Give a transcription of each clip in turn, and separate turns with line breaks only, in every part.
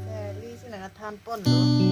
Sally sih nggak tahan pon loh.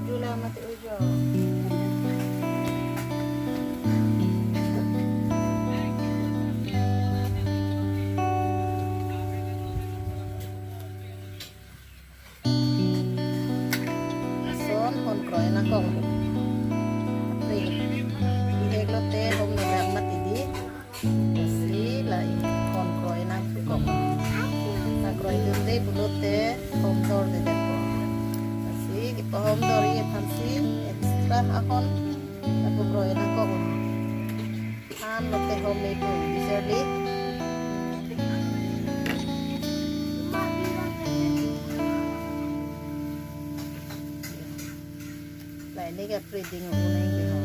Jula mati ujo. Son hon kroy na kong. Pri. Ihek lo te hom no rak mati di. Si lai hon kroy na kong. Na kroy dun de bulut te hom dor de de ko. Si ipa hom dor ye pansi extra ahon na ko kroy na kong. Han lo te hom me bu iserli. Ini kayak breeding unai gitu.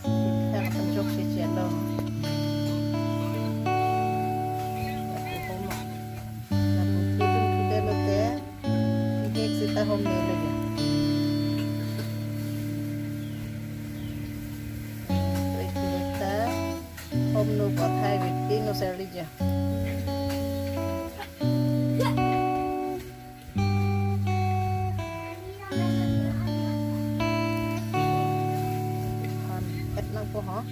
Kita akan coba si cendol. Aku mau, aku breeding kita lote. Ini kita home melo ya. Kita home nu buat hai breeding nu seri aja. Po ha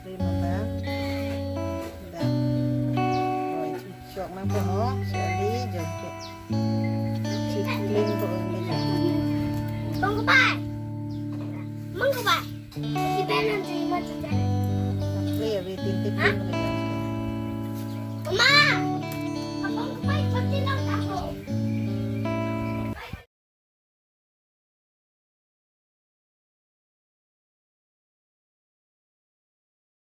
prima ba da rồi chọc mang po ha